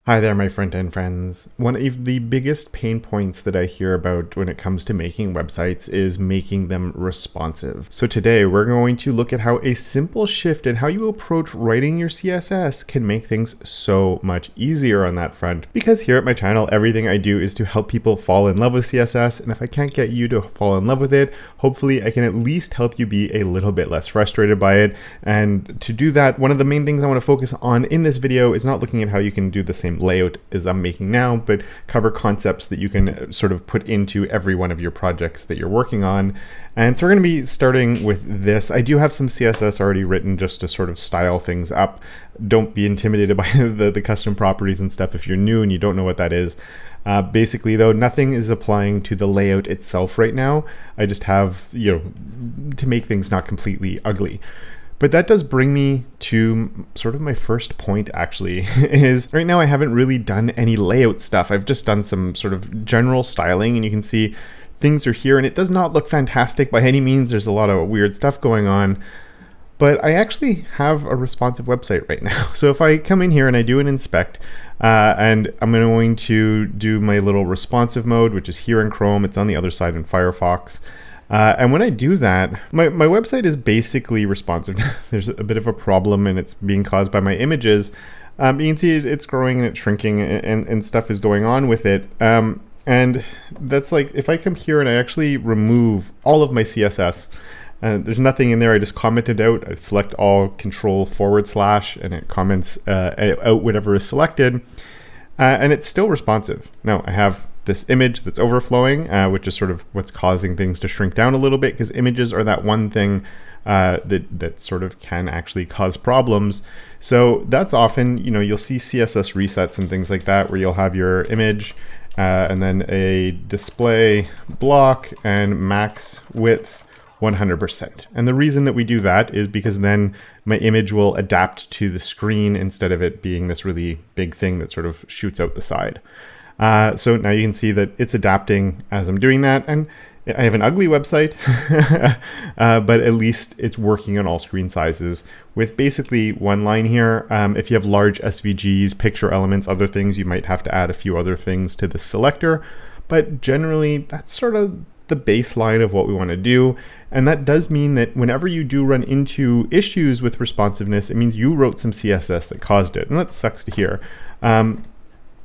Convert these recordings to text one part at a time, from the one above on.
Hi there, my front-end friends. One of the biggest pain points that I hear about when it comes to making websites is making them responsive. So today we're going to look at how a simple shift in how you approach writing your CSS can make things so much easier on that front. Because here at my channel, everything I do is to help people fall in love with CSS, and if I can't get you to fall in love with it, hopefully I can at least help you be a little bit less frustrated by it. And to do that, one of the main things I want to focus on in this video is not looking at how you can do the same layout as I'm making now, but cover concepts that you can sort of put into every one of your projects that you're working on. And so we're going to be starting with this. I do have some CSS already written just to sort of style things up. Don't be intimidated by the custom properties and stuff if you're new and you don't know what that is. Basically though, nothing is applying to the layout itself right now. I just have, to make things not completely ugly. But that does bring me to sort of my first point actually, is right now I haven't really done any layout stuff. I've just done some sort of general styling, and you can see things are here, and it does not look fantastic by any means. There's a lot of weird stuff going on, but I actually have a responsive website right now. So if I come in here and I do an inspect, and I'm going to do my little responsive mode, which is here in Chrome. It's on the other side in Firefox. And when I do that, my website is basically responsive. There's a bit of a problem, and it's being caused by my images. You can see it's growing and it's shrinking, and stuff is going on with it. And that's like, if I come here and I actually remove all of my CSS, there's nothing in there. I just comment it out. I select all, Control / and it comments out whatever is selected. And it's still responsive. Now I have this image that's overflowing, which is sort of what's causing things to shrink down a little bit, because images are that one thing that sort of can actually cause problems. So that's often, you'll see CSS resets and things like that, where you'll have your image and then a display block and max width 100%. And the reason that we do that is because then my image will adapt to the screen instead of it being this really big thing that sort of shoots out the side. So now you can see that it's adapting as I'm doing that, and I have an ugly website, but at least it's working on all screen sizes with basically one line here. If you have large SVGs, picture elements, other things, you might have to add a few other things to the selector, but generally that's sort of the baseline of what we want to do. And that does mean that whenever you do run into issues with responsiveness, it means you wrote some CSS that caused it, and that sucks to hear.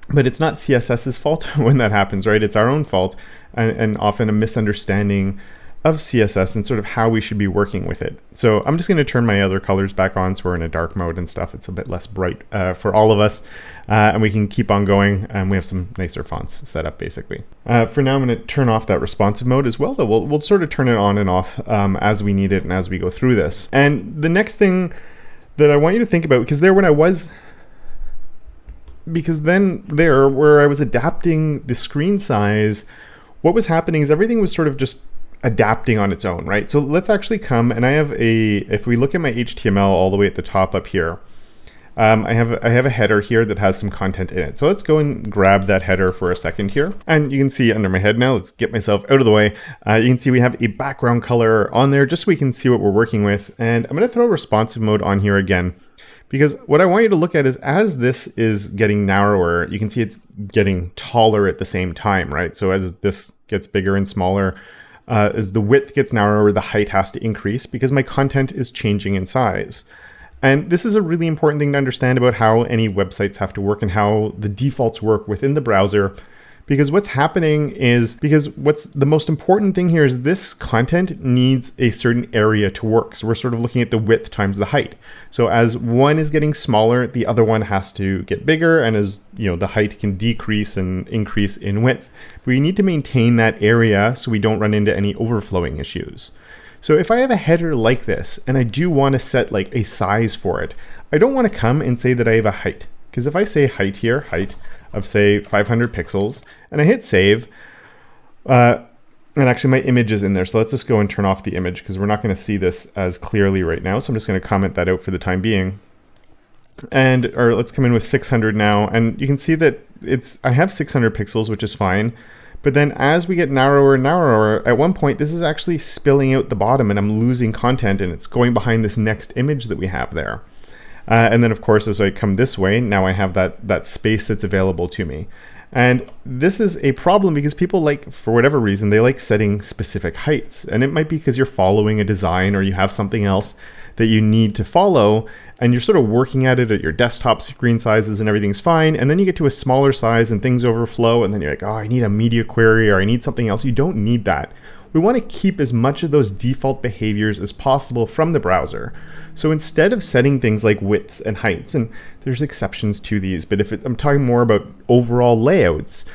But it's not CSS's fault when that happens, right? It's our own fault, and often a misunderstanding of CSS and sort of how we should be working with it. So I'm just going to turn my other colors back on, so we're in a dark mode and stuff. It's a bit less bright for all of us, and we can keep on going. And we have some nicer fonts set up basically. For now, I'm going to turn off that responsive mode as well, though. We'll sort of turn it on and off as we need it and as we go through this. And the next thing that I want you to think about, because then there, where I was adapting the screen size, what was happening is everything was sort of just adapting on its own, right? So let's actually come, and I have if we look at my HTML all the way at the top up here, I have a header here that has some content in it. So let's go and grab that header for a second here. And you can see under my head now, let's get myself out of the way. You can see we have a background color on there just so we can see what we're working with. And I'm going to throw responsive mode on here again, because what I want you to look at is as this is getting narrower, you can see it's getting taller at the same time, right? So as this gets bigger and smaller, as the width gets narrower, the height has to increase because my content is changing in size. And this is a really important thing to understand about how any websites have to work and how the defaults work within the browser. Because what's happening is, what's the most important thing here is this content needs a certain area to work. So we're sort of looking at the width times the height. So as one is getting smaller, the other one has to get bigger, and as the height can decrease and increase in width. But we need to maintain that area so we don't run into any overflowing issues. So if I have a header like this, and I do want to set like a size for it, I don't want to come and say that I have a height. Because if I say height here, height of say 500 pixels, and I hit save, and actually my image is in there. So let's just go and turn off the image because we're not going to see this as clearly right now. So I'm just going to comment that out for the time being. Or let's come in with 600 now. And you can see that I have 600 pixels, which is fine. But then as we get narrower and narrower, at one point, this is actually spilling out the bottom and I'm losing content, and it's going behind this next image that we have there. And then of course, as I come this way, now I have that space that's available to me. And this is a problem because people like, for whatever reason, they like setting specific heights. And it might be because you're following a design or you have something else that you need to follow, and you're sort of working at it at your desktop screen sizes and everything's fine. And then you get to a smaller size and things overflow, and then you're like, oh, I need a media query or I need something else. You don't need that. We want to keep as much of those default behaviors as possible from the browser. So instead of setting things like widths and heights, and there's exceptions to these, but if I'm talking more about overall layouts,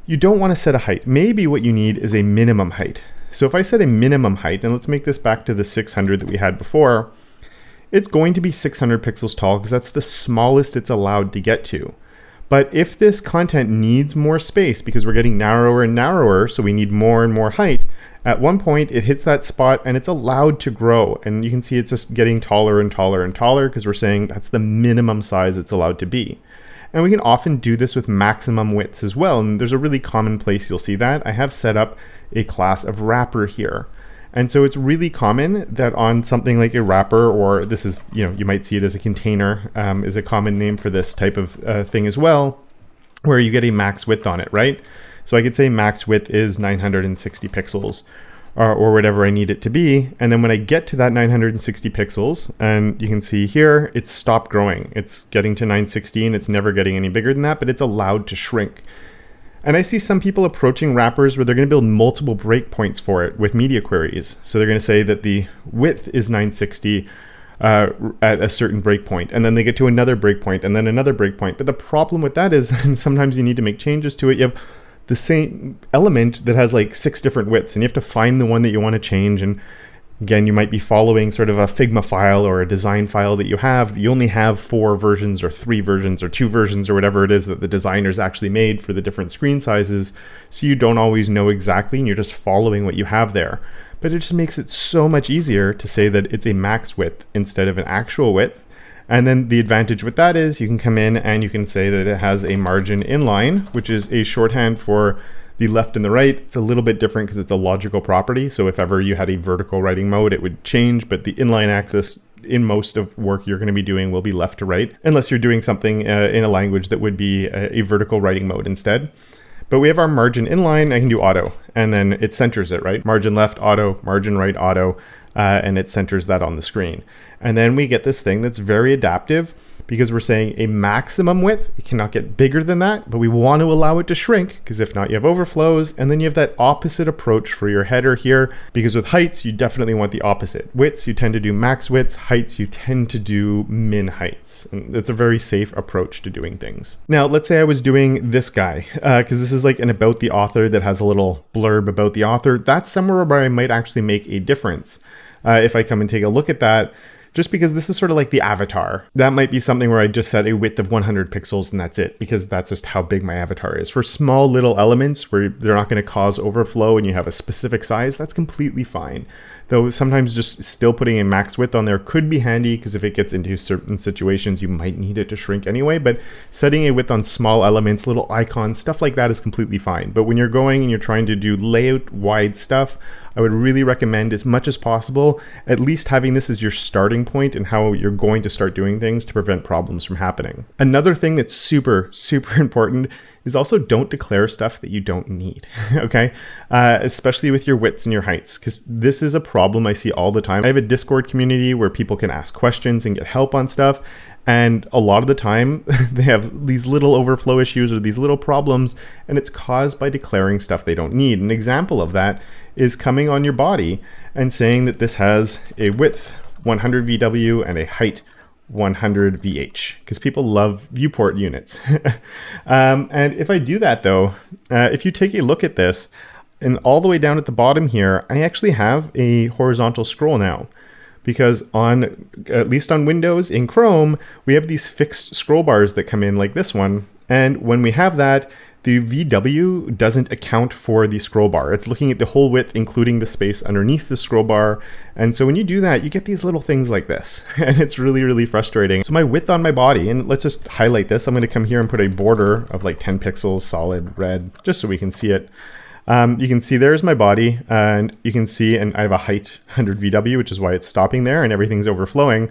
you don't want to set a height. Maybe what you need is a minimum height. So if I set a minimum height, and let's make this back to the 600 that we had before, it's going to be 600 pixels tall because that's the smallest it's allowed to get to. But if this content needs more space because we're getting narrower and narrower, so we need more and more height, at one point it hits that spot and it's allowed to grow. And you can see it's just getting taller and taller and taller because we're saying that's the minimum size it's allowed to be. And we can often do this with maximum widths as well. And there's a really common place you'll see that. I have set up a class of wrapper here. And so it's really common that on something like a wrapper, or this is, you might see it as a container, is a common name for this type of thing as well, where you get a max width on it, right? So I could say max width is 960 pixels or whatever I need it to be. And then when I get to that 960 pixels, and you can see here, it's stopped growing. It's getting to 916. It's never getting any bigger than that, but it's allowed to shrink. And I see some people approaching wrappers where they're going to build multiple breakpoints for it with media queries. So they're going to say that the width is 960 at a certain breakpoint, and then they get to another breakpoint and then another breakpoint. But the problem with that is sometimes you need to make changes to it. You have the same element that has like 6 different widths, and you have to find the one that you want to change. And again, you might be following sort of a Figma file or a design file that you have. You only have 4 versions or 3 versions or 2 versions or whatever it is that the designers actually made for the different screen sizes. So you don't always know exactly, and you're just following what you have there. But it just makes it so much easier to say that it's a max width instead of an actual width. And then the advantage with that is you can come in and you can say that it has a margin inline, which is a shorthand for the left and the right. It's a little bit different because it's a logical property. So if ever you had a vertical writing mode, it would change, but the inline axis in most of work you're going to be doing will be left to right, unless you're doing something in a language that would be a vertical writing mode instead. But we have our margin inline. I can do auto, and then it centers it, right? Margin left, auto, margin right, auto, and it centers that on the screen. And then we get this thing that's very adaptive because we're saying a maximum width. It cannot get bigger than that, but we want to allow it to shrink because if not, you have overflows. And then you have that opposite approach for your header here, because with heights, you definitely want the opposite. Widths, you tend to do max widths. Heights, you tend to do min heights. And it's a very safe approach to doing things. Now, let's say I was doing this guy, because this is like an about the author that has a little blurb about the author. That's somewhere where I might actually make a difference. If I come and take a look at that, just because this is sort of like the avatar. That might be something where I just set a width of 100 pixels and that's it, because that's just how big my avatar is. For small little elements where they're not going to cause overflow and you have a specific size, that's completely fine. Though sometimes just still putting a max width on there could be handy, because if it gets into certain situations, you might need it to shrink anyway. But setting a width on small elements, little icons, stuff like that is completely fine. But when you're going and you're trying to do layout wide stuff, I would really recommend, as much as possible, at least having this as your starting point and how you're going to start doing things to prevent problems from happening. Another thing that's super, super important is also don't declare stuff that you don't need, okay? Especially with your widths and your heights, because this is a problem I see all the time. I have a Discord community where people can ask questions and get help on stuff. And a lot of the time they have these little overflow issues or these little problems, and it's caused by declaring stuff they don't need. An example of that is coming on your body and saying that this has a width 100 VW and a height 100 VH, because people love viewport units. And if I do that though, if you take a look at this, and all the way down at the bottom here, I actually have a horizontal scroll now. Because on, at least on Windows in Chrome, we have these fixed scroll bars that come in like this one. And when we have that, the VW doesn't account for the scroll bar. It's looking at the whole width, including the space underneath the scroll bar. And so when you do that, you get these little things like this. And it's really, really frustrating. So my width on my body, and let's just highlight this. I'm going to come here and put a border of like 10 pixels, solid red, just so we can see it. You can see there's my body, and you can see, and I have a height 100 VW, which is why it's stopping there and everything's overflowing.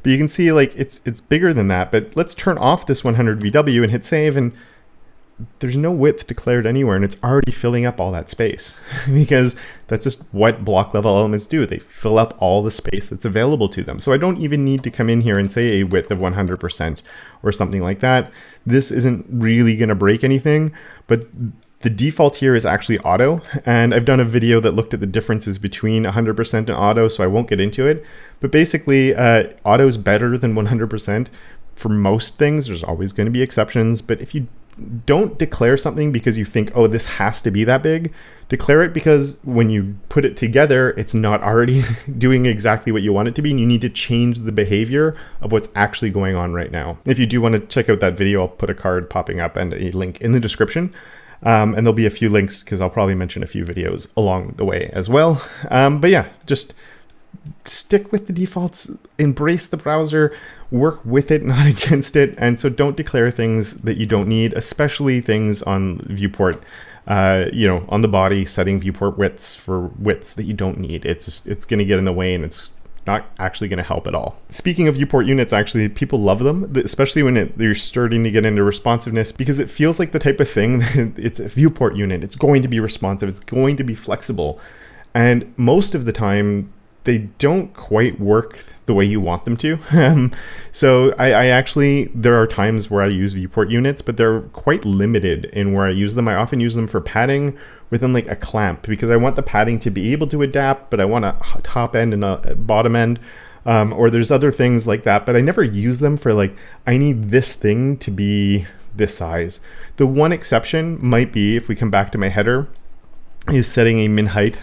But you can see like it's bigger than that. But let's turn off this 100 VW and hit save, and there's no width declared anywhere, and it's already filling up all that space because that's just what block level elements do. They fill up all the space that's available to them. So I don't even need to come in here and say a width of 100% or something like that. This isn't really going to break anything, but the default here is actually auto. And I've done a video that looked at the differences between 100% and auto, so I won't get into it. But basically, auto is better than 100% for most things. There's always going to be exceptions, but if you don't declare something because you think, oh, this has to be that big. Declare it because when you put it together, it's not already doing exactly what you want it to be, and you need to change the behavior of what's actually going on right now. If you do want to check out that video, I'll put a card popping up and a link in the description. And there'll be a few links because I'll probably mention a few videos along the way as well. But yeah, just stick with the defaults, embrace the browser, work with it, not against it. And so don't declare things that you don't need, especially things on viewport, on the body, setting viewport widths for widths that you don't need. It's going to get in the way, and it's not actually going to help at all. Speaking of viewport units, actually, people love them, especially when you're starting to get into responsiveness, because it feels like the type of thing that it's a viewport unit. It's going to be responsive. It's going to be flexible. And most of the time, they don't quite work the way you want them to. So I actually, there are times where I use viewport units, but they're quite limited in where I use them. I often use them for padding within like a clamp, because I want the padding to be able to adapt, but I want a top end and a bottom end. Or there's other things like that, but I never use them for like, I need this thing to be this size. The one exception might be, if we come back to my header, is setting a min height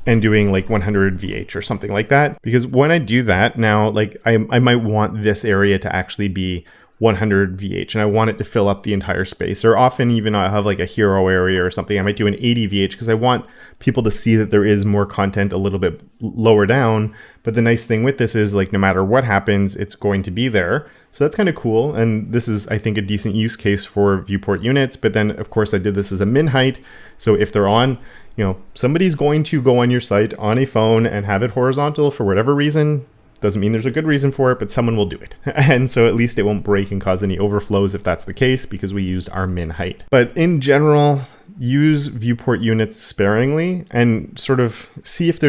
and doing like 100 VH or something like that. Because when I do that now, like I might want this area to actually be 100 VH and I want it to fill up the entire space. Or often even I have like a hero area or something, I might do an 80 VH because I want people to see that there is more content a little bit lower down. But the nice thing with this is like no matter what happens, it's going to be there. So that's kind of cool. And this is, I think, a decent use case for viewport units. But then of course I did this as a min height. So if they're on, somebody's going to go on your site on a phone and have it horizontal for whatever reason. Doesn't mean there's a good reason for it, but someone will do it. And so at least it won't break and cause any overflows if that's the case, because we used our min height. But in general, use viewport units sparingly and sort of see if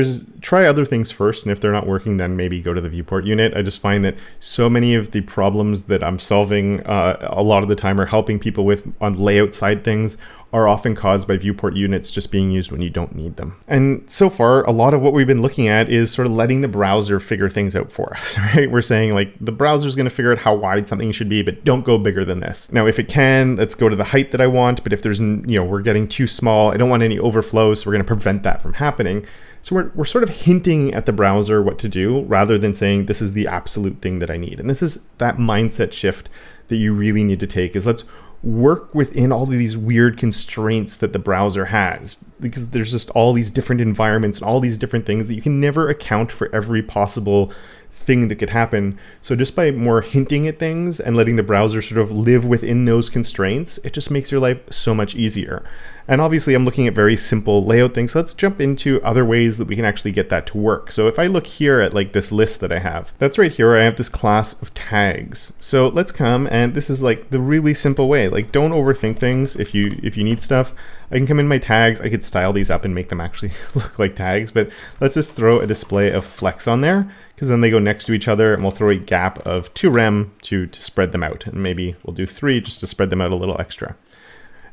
try other things first. And if they're not working, then maybe go to the viewport unit. I just find that so many of the problems that I'm solving a lot of the time are helping people with on layout side things are often caused by viewport units just being used when you don't need them. And so far, a lot of what we've been looking at is sort of letting the browser figure things out for us, right? We're saying like the browser's going to figure out how wide something should be, but don't go bigger than this. Now, if it can, let's go to the height that I want. But if there's, we're getting too small, I don't want any overflow, so we're going to prevent that from happening. So we're sort of hinting at the browser what to do rather than saying this is the absolute thing that I need. And this is that mindset shift that you really need to take, is let's work within all of these weird constraints that the browser has, because there's just all these different environments and all these different things that you can never account for every possible thing that could happen. So just by more hinting at things and letting the browser sort of live within those constraints, it just makes your life so much easier. And obviously I'm looking at very simple layout things. So let's jump into other ways that we can actually get that to work. So if I look here at like this list that I have, that's right here, I have this class of tags. So let's come, and this is like the really simple way. Like, don't overthink things. If you need stuff, I can come in my tags. I could style these up and make them actually look like tags, but let's just throw a display of flex on there, because then they go next to each other, and we'll throw a gap of 2 rem to spread them out. And maybe we'll do 3 just to spread them out a little extra.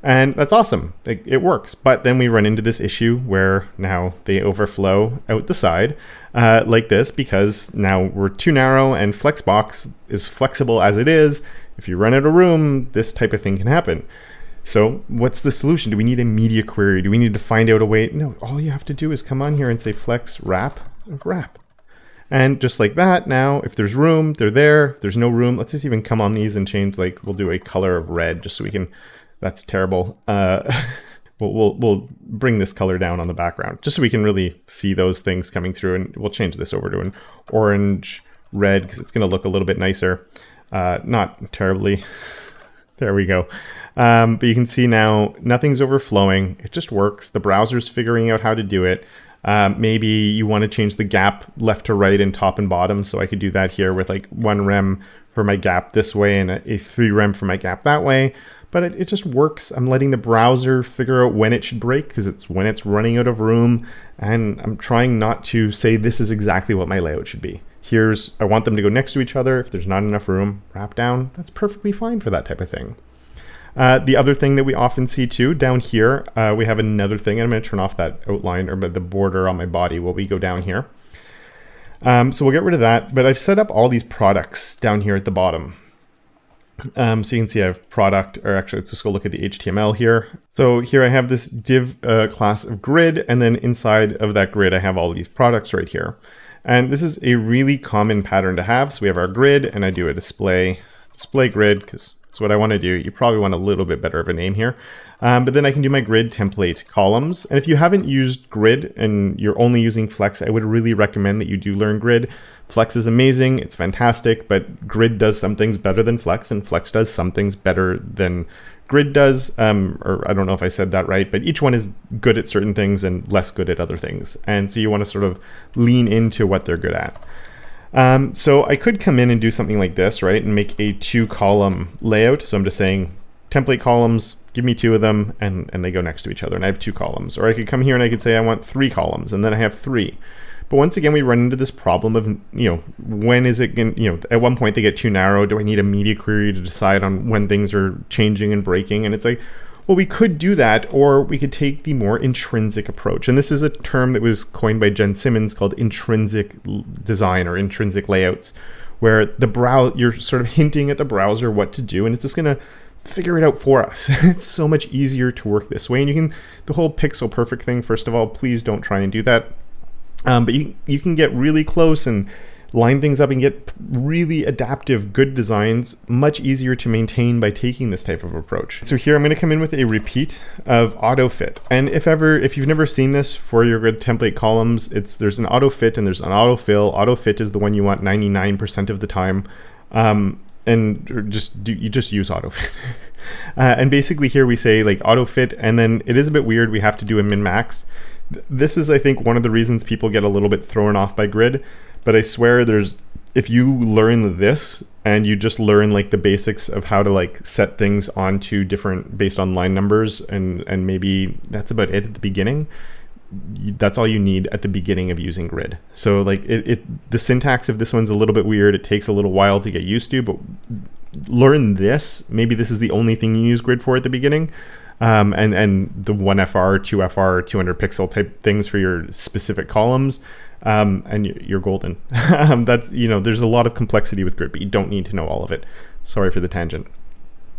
And that's awesome. It works. But then we run into this issue where now they overflow out the side like this, because now we're too narrow, and Flexbox is flexible as it is. If you run out of room, this type of thing can happen. So what's the solution? Do we need a media query? Do we need to find out a way? No, all you have to do is come on here and say flex wrap. And just like that, now if there's room, they're there. If there's no room, let's just even come on these and change, like we'll do a color of red just so we can. That's terrible. We'll bring this color down on the background just so we can really see those things coming through, and we'll change this over to an orange red because it's going to look a little bit nicer. Not terribly. There we go. But you can see now nothing's overflowing. It just works. The browser's figuring out how to do it. Maybe you want to change the gap left to right and top and bottom. So I could do that here with like 1 rem for my gap this way and a 3 rem for my gap that way. But it just works. I'm letting the browser figure out when it should break because it's when it's running out of room. And I'm trying not to say this is exactly what my layout should be. I want them to go next to each other. If there's not enough room, wrap down. That's perfectly fine for that type of thing. The other thing that we often see too, down here, we have another thing. I'm going to turn off that outline or the border on my body while we go down here. So we'll get rid of that. But I've set up all these products down here at the bottom. So you can see I have product, or actually let's just go look at the HTML here. So here I have this div class of grid, and then inside of that grid I have all these products right here. And this is a really common pattern to have. So we have our grid, and I do a display grid because that's what I want to do. You probably want a little bit better of a name here. But then I can do my grid template columns. And if you haven't used grid and you're only using Flex, I would really recommend that you do learn grid. Flex is amazing, it's fantastic, but grid does some things better than Flex, and Flex does some things better than grid does. Or I don't know if I said that right, but each one is good at certain things and less good at other things. And so you want to sort of lean into what they're good at. So I could come in and do something like this, right? And make a 2-column layout. So I'm just saying template columns, give me 2 of them, and they go next to each other. And I have 2 columns. Or I could come here and I could say I want 3 columns, and then I have 3. But once again, we run into this problem of, when is it going to, at one point they get too narrow. Do I need a media query to decide on when things are changing and breaking? And it's like, well, we could do that, or we could take the more intrinsic approach. And this is a term that was coined by Jen Simmons called intrinsic design or intrinsic layouts, where you're sort of hinting at the browser what to do, and it's just going to figure it out for us. It's so much easier to work this way. And the whole pixel perfect thing, first of all, please don't try and do that. But you can get really close and line things up and get really adaptive, good designs, much easier to maintain by taking this type of approach. So here I'm going to come in with a repeat of auto fit. And if you've never seen this for your grid template columns, there's an auto fit and there's an auto fill. Auto fit is the one you want 99% of the time. And you just use auto fit. And basically here we say like auto fit, and then it is a bit weird. We have to do a min max. This is, I think, one of the reasons people get a little bit thrown off by grid. But I swear if you learn this and you just learn like the basics of how to like set things onto different based on line numbers, and maybe that's about it at the beginning. That's all you need at the beginning of using grid. So like the syntax of this one's a little bit weird. It takes a little while to get used to, but learn this. Maybe this is the only thing you use grid for at the beginning. And the 1FR, 2FR, 200 pixel type things for your specific columns, and you're golden. There's a lot of complexity with grid, but you don't need to know all of it. Sorry for the tangent.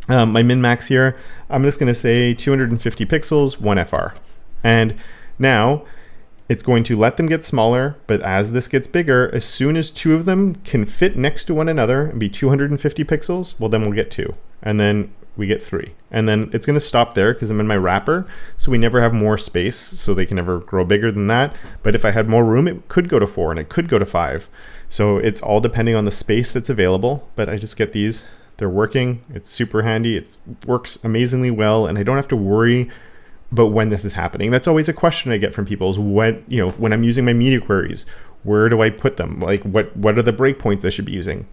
My min-max here, I'm just going to say 250 pixels, 1FR. And now it's going to let them get smaller, but as this gets bigger, as soon as 2 of them can fit next to one another and be 250 pixels, well, then we'll get 2. And then we get 3. And then it's going to stop there because I'm in my wrapper. So we never have more space, so they can never grow bigger than that. But if I had more room, it could go to 4 and it could go to 5. So it's all depending on the space that's available. But I just get these. They're working. It's super handy. It works amazingly well. And I don't have to worry about when this is happening. That's always a question I get from people is when I'm using my media queries, where do I put them? Like what are the breakpoints I should be using?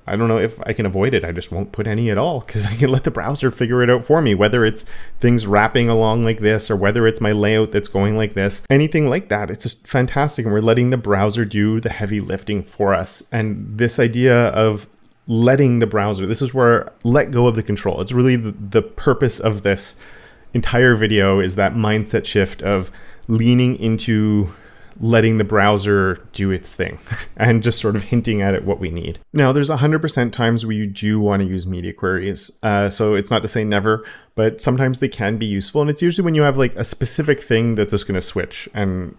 I don't know if I can avoid it. I just won't put any at all because I can let the browser figure it out for me, whether it's things wrapping along like this or whether it's my layout that's going like this, anything like that. It's just fantastic. And we're letting the browser do the heavy lifting for us. And this idea of letting the browser, this is where let go of the control. It's really the purpose of this entire video is that mindset shift of leaning into letting the browser do its thing and just sort of hinting at it what we need. Now, there's 100% times where you do want to use media queries. So it's not to say never, but sometimes they can be useful. And it's usually when you have like a specific thing that's just going to switch. And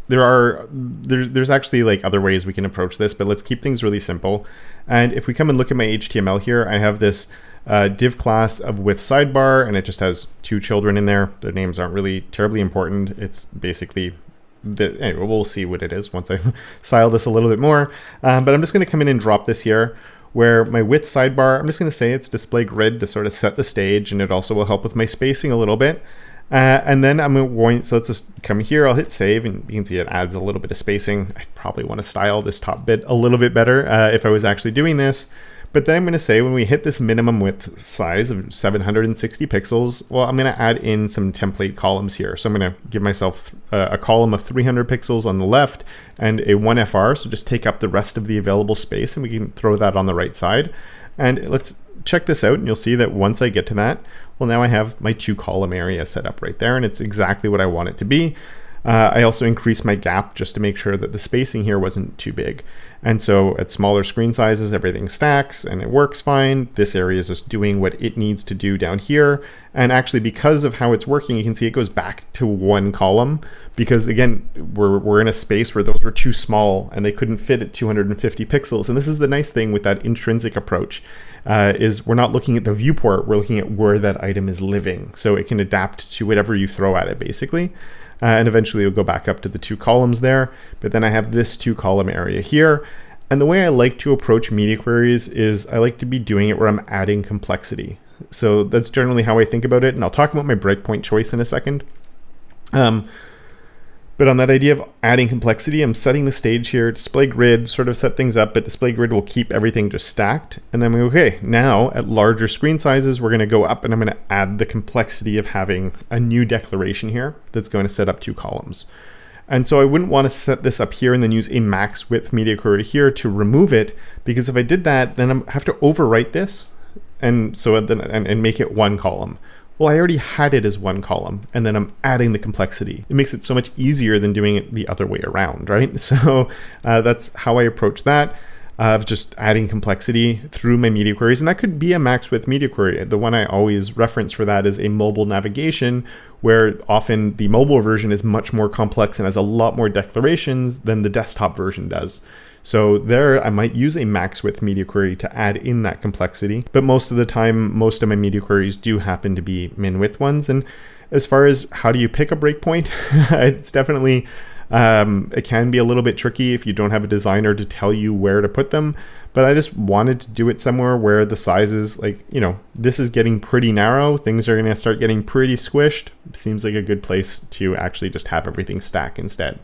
there's actually like other ways we can approach this, but let's keep things really simple. And if we come and look at my HTML here, I have this div class with sidebar, and it just has 2 children in there. Their names aren't really terribly important. It's basically anyway, we'll see what it is once I style this a little bit more. But I'm just going to come in and drop this here where my width sidebar, I'm just going to say it's display grid to sort of set the stage, and it also will help with my spacing a little bit. And then I'm going, so let's just come here, I'll hit save, and you can see it adds a little bit of spacing. I probably want to style this top bit a little bit better if I was actually doing this. But then I'm going to say when we hit this minimum width size of 760 pixels, well, I'm going to add in some template columns here. So I'm going to give myself a column of 300 pixels on the left and a 1FR. So just take up the rest of the available space, and we can throw that on the right side. And let's check this out, and you'll see that once I get to that, well, now I have my 2-column area set up right there, and it's exactly what I want it to be. I also increased my gap just to make sure that the spacing here wasn't too big. And so at smaller screen sizes, everything stacks and it works fine. This area is just doing what it needs to do down here. And actually, because of how it's working, you can see it goes back to 1 column because, again, we're in a space where those were too small and they couldn't fit at 250 pixels. And this is the nice thing with that intrinsic approach. Is we're not looking at the viewport, we're looking at where that item is living. So it can adapt to whatever you throw at it, basically. And eventually it'll go back up to the 2 columns there. But then I have this 2-column area here. And the way I like to approach media queries is I like to be doing it where I'm adding complexity. So that's generally how I think about it. And I'll talk about my breakpoint choice in a second. But on that idea of adding complexity, I'm setting the stage here, display grid, sort of set things up, but display grid will keep everything just stacked. And then okay, now at larger screen sizes, we're going to go up and I'm going to add the complexity of having a new declaration here that's going to set up 2 columns. And so I wouldn't want to set this up here and then use a max width media query here to remove it, because if I did that, then I have to overwrite this and so then and make it 1 column. Well, I already had it as 1 column, and then I'm adding the complexity. It makes it so much easier than doing it the other way around, right? So that's how I approach that, of just adding complexity through my media queries. And that could be a max width media query. The one I always reference for that is a mobile navigation, where often the mobile version is much more complex and has a lot more declarations than the desktop version does. So there I might use a max width media query to add in that complexity, but most of the time, most of my media queries do happen to be min width ones. And as far as how do you pick a breakpoint, it's definitely, it can be a little bit tricky if you don't have a designer to tell you where to put them. But I just wanted to do it somewhere where the sizes, like, you know, this is getting pretty narrow. Things are going to start getting pretty squished. Seems like a good place to actually just have everything stack instead.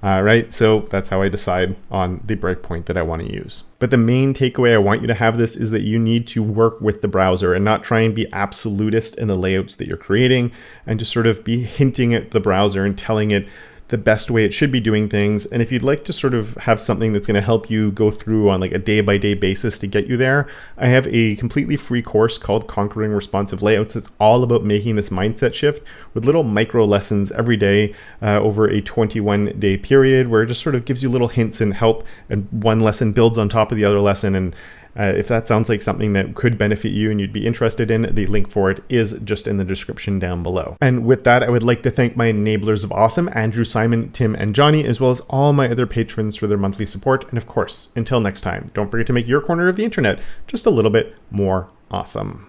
Right, so that's how I decide on the breakpoint that I want to use. But the main takeaway I want you to have this is that you need to work with the browser and not try and be absolutist in the layouts that you're creating, and just sort of be hinting at the browser and telling it the best way it should be doing things. And if you'd like to sort of have something that's going to help you go through on like a day-by-day basis to get you there, I have a completely free course called Conquering Responsive Layouts. It's all about making this mindset shift with little micro lessons every day over a 21-day period, where it just sort of gives you little hints and help, and one lesson builds on top of the other lesson. And if that sounds like something that could benefit you and you'd be interested in, the link for it is just in the description down below. And with that, I would like to thank my enablers of awesome, Andrew, Simon, Tim, and Johnny, as well as all my other patrons for their monthly support. And of course, until next time, don't forget to make your corner of the internet just a little bit more awesome.